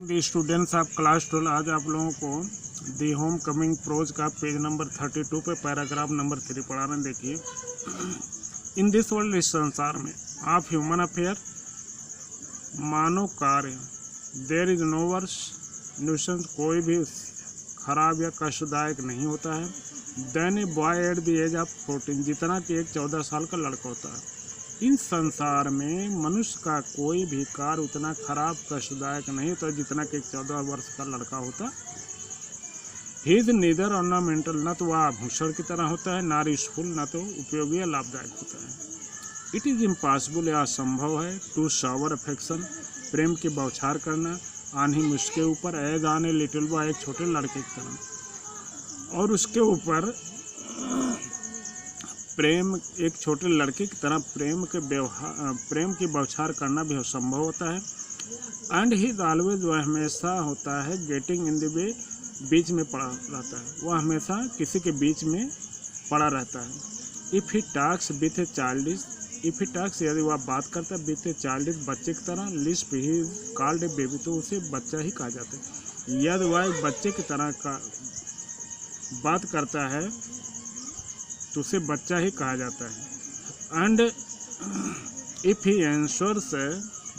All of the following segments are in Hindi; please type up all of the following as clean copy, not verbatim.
दी स्टूडेंट्स ऑफ क्लास 12, आज आप लोगों को दी होम कमिंग प्रोज का पेज नंबर 32 पे पैराग्राफ नंबर 3 पढ़ाना। देखिए, इन दिस वर्ल्ड, इस संसार में, ऑफ ह्यूमन अफेयर, मानव कार्य, there is no worse nuisance, कोई भी खराब या कष्टदायक नहीं होता है, then a boy at the age of 14, जितना कि एक 14 साल का लड़का होता है। इन संसार में मनुष्य का कोई भी कार्य उतना खराब कष्टदायक नहीं होता जितना कि एक 14 वर्ष का लड़का होता। ही इज नीदर ऑर्नामेंटल, न तो वह आभूषण की तरह होता है, ना यूजफुल, न तो उपयोगी या लाभदायक होता है। इट इज़ इम्पॉसिबल, या असंभव है, टू शावर अफेक्शन, प्रेम की बौछार करना, ऑन हिम, उसके ऊपर, as on a little boy, एक छोटे लड़के की तरह, और उसके ऊपर प्रेम, एक छोटे लड़के की तरह प्रेम की बौछार करना भी असंभव होता है। एंड ही ऑलवेज, वह हमेशा होता है, गेटिंग इन द वे, बीच में पड़ा रहता है, वह हमेशा किसी के बीच में पड़ा रहता है। If he talks with A childish, if he talks, यदि वह बात करता है, विथ ए चाइल्डिश, बच्चे की तरह, Lisp he is called a baby, तो उसे बच्चा ही कहा जाता है। यदि वह एक बच्चे की तरह का बात करता है तो उसे बच्चा ही कहा जाता है। एंड इफ़ ही आंसर्स,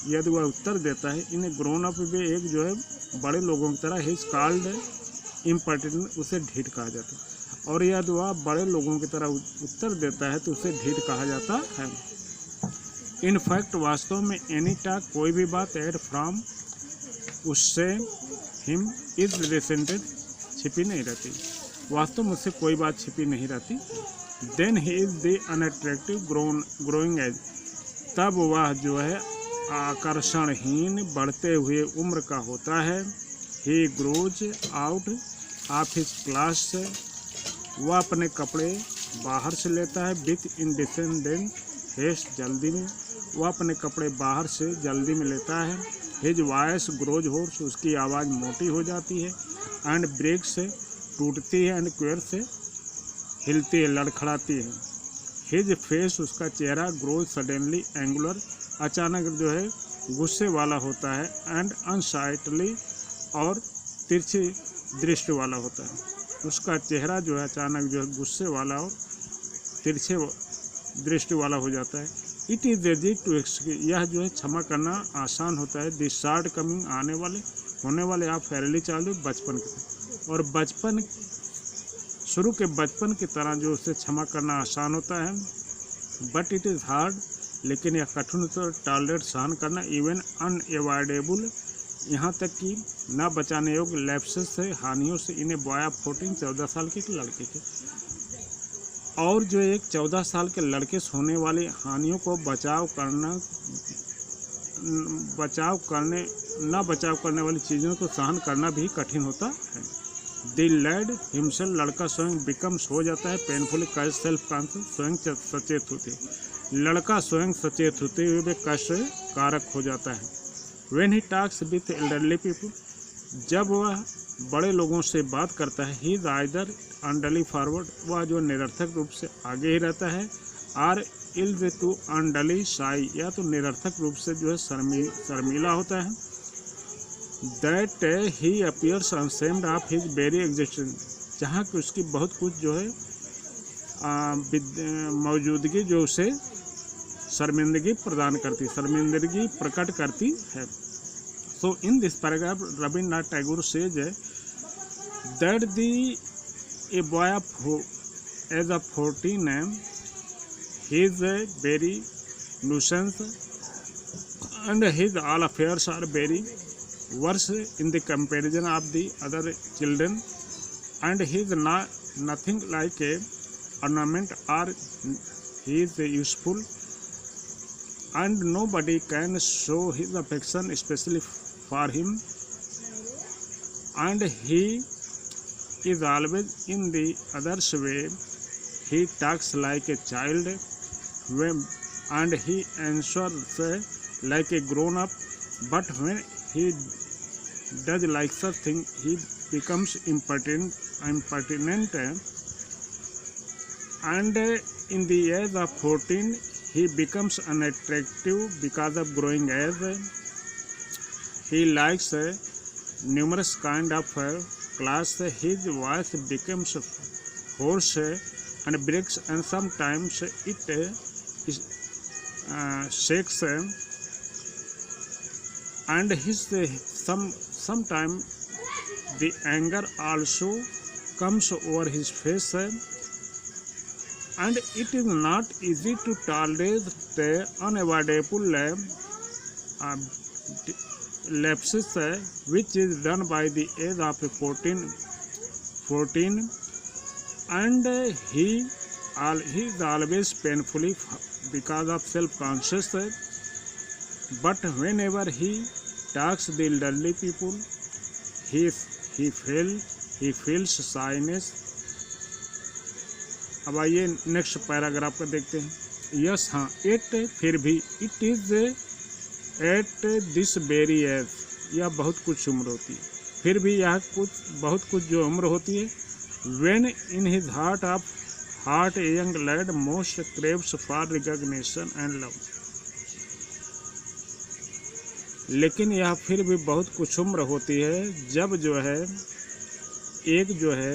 यदि वह उत्तर देता है, इन ग्रोन अप वे, एक जो है बड़े लोगों की तरह, ही इज कॉल्ड इम्पर्टिनेंट, उसे ढीठ कहा जाता है। और यदि वह बड़े लोगों की तरह उत्तर देता है तो उसे ढीठ कहा जाता है। इन फैक्ट, वास्तव में, एनी टॉक, कोई भी बात, एड फ्रॉम, उससे, हिम, इज रिसेंटेड, छिपी नहीं रहती, वास्तव में उससे कोई बात छिपी नहीं रहती। Then he is the unattractive growing age, तब वह जो है आकर्षणहीन बढ़ते हुए उम्र का होता है। ही grows out of his class, वह अपने कपड़े बाहर से लेता है, विथ इंडिसेंडेंट हेस्ट, जल्दी में, वह अपने कपड़े बाहर से जल्दी में लेता है। हिज वॉइस ग्रोज होर्स, उसकी आवाज़ मोटी हो जाती है, एंड ब्रेक से टूटती है, एंड क्वेर से हिलती है, लड़खड़ाती है। हिज फेस, उसका चेहरा, ग्रोज सडनली एंगुलर, अचानक जो है गुस्से वाला होता है, एंड अनसाइटली, और तिरछी दृष्टि वाला होता है। उसका चेहरा जो है अचानक जो है गुस्से वाला और तिरछे दृष्टि वाला हो जाता है। It is easy to excuse, यह जो है क्षमा करना आसान होता है। दिस शॉर्ट कमिंग, होने वाले, आप फेरली चालू, बचपन के, और बचपन, शुरू के बचपन की तरह जो उसे क्षमा करना आसान होता है। बट इट इज़ हार्ड, लेकिन यह कठिन होता है, टॉलरेट, सहन करना, इवन अनएवॉइडेबल, यहाँ तक कि न बचाने योग्य, लैप्सेस से, हानियों से, इन्हें बॉय ऑफ 14, 14 साल के लड़के के, और जो एक 14 साल के लड़के से होने वाली हानियों को बचाव करने वाली चीज़ों को सहन करना भी कठिन होता है। द लैड हिमसेल्फ, लड़का स्वयं, बिकम्स, हो जाता है, पेनफुली कष्ट, सेल्फ कॉन्शियस, स्वयं सचेत होते, लड़का स्वयं सचेत होते हुए भी कष्ट कारक हो जाता है। When he talks with elderly people, जब वह बड़े लोगों से बात करता है, ही इज आइदर अनडली फॉरवर्ड, वह जो निरर्थक रूप से आगे ही रहता है, आर इल्ज टू अनडली शाई, या तो निरर्थक रूप से जो है शर्मीला होता है। That he appears ashamed of his very existence, जहाँ कि उसकी बहुत कुछ जो है मौजूदगी जो उसे शर्मिंदगी प्रदान करती, शर्मिंदगी प्रकट करती है। So in this paragraph Rabindranath Tagore says that a boy of age of 14 his very nuisance and his all affairs are very worse in the comparison of the other children, and he is nothing like a ornament, or he is useful, and nobody can show his affection especially for him, and he is always in the other's way. He talks like a child, and he answers like a grown up, but when he does like such thing, he becomes impertinent, and in the age of 14 he becomes unattractive because of growing age. He likes numerous kind of class. His voice becomes hoarse and breaks, and sometimes it shakes, and his sometimes the anger also comes over his face, and it is not easy to tolerate the unavoidable lapses which is done by the age of 14, and he is always painfully because of self-conscious, but whenever he talks the elderly people, he feels shyness. अब आइए नेक्स्ट पैराग्राफ का देखते हैं. यस हाँ, एट फिर भी, it is at this very age, यह बहुत कुछ उम्र होती है, फिर भी यह बहुत कुछ जो उम्र होती है. When in his heart a young lead most craves for recognition and love. लेकिन यह फिर भी बहुत कुछ उम्र होती है जब जो है एक जो है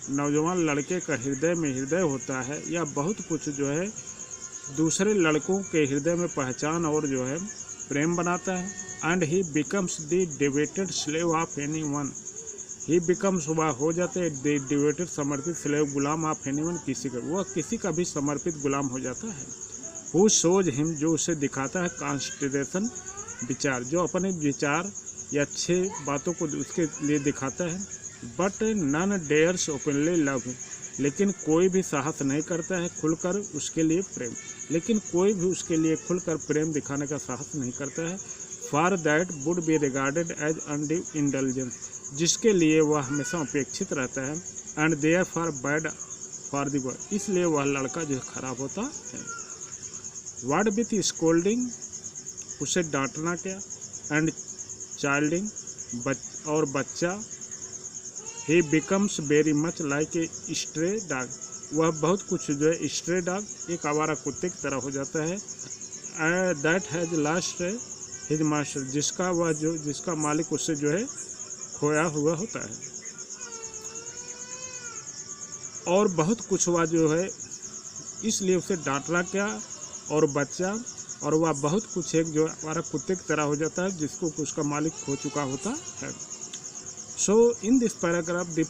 नौजवान लड़के का हृदय होता है, या बहुत कुछ जो है दूसरे लड़कों के हृदय में पहचान और जो है प्रेम बनाता है. And he becomes the devoted slave of anyone. He becomes, वह हो जाते हैं द डिवोटेड समर्पित स्लेव, गुलाम ऑफ एनीवन, किसी का, वह किसी का भी समर्पित गुलाम हो जाता है. हु शोज हिम, जो उसे दिखाता है कॉन्सिडरेशन, विचार, जो अपने विचार या अच्छे बातों को उसके लिए दिखाता है. But none dares openly love, लेकिन कोई भी साहस नहीं करता है खुलकर उसके लिए प्रेम, लेकिन कोई भी उसके लिए खुलकर प्रेम दिखाने का साहस नहीं करता है. For that would be regarded as undue indulgence, जिसके लिए वह हमेशा अपेक्षित रहता है. And therefore bad for the boy, इसलिए वह लड़का जो खराब होता है. वर्ड विथ स्कोल्डिंग, उसे डांटना क्या, एंड चाइल्डिंग, और बच्चा. ही becomes very much like a stray dog, वह बहुत कुछ जो है स्ट्रे डॉग, एक आवारा कुत्ते की तरह हो जाता है. That has lost his master, जिसका मालिक उससे जो है खोया हुआ होता है. और बहुत कुछ हुआ जो है, इसलिए उसे डांटना क्या, और बच्चा, और वह बहुत कुछ एक जो हमारा कुत्ते की तरह हो जाता है जिसको उसका मालिक खो चुका होता है. So in this paragraph the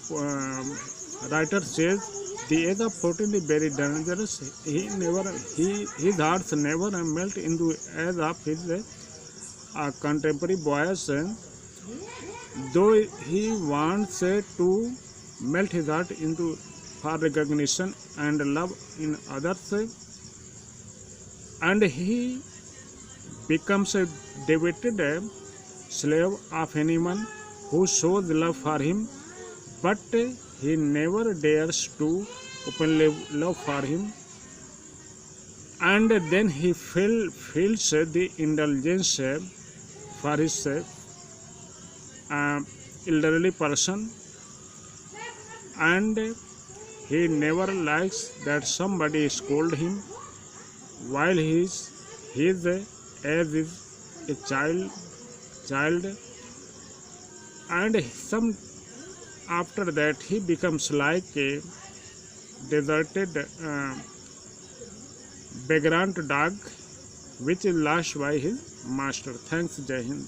writer says the age of 14 is very dangerous. His heart never melt into age of his contemporary boys, though he wants to melt his heart into for recognition and love in others, and he becomes a devoted slave of anyone who shows love for him, but he never dares to openly love for him. And then he feels the indulgence for his elderly person, and he never likes that somebody scold him while his age is a child. And after that he becomes like a deserted vagrant dog which is lost by his master. Thanks. Jai Hind.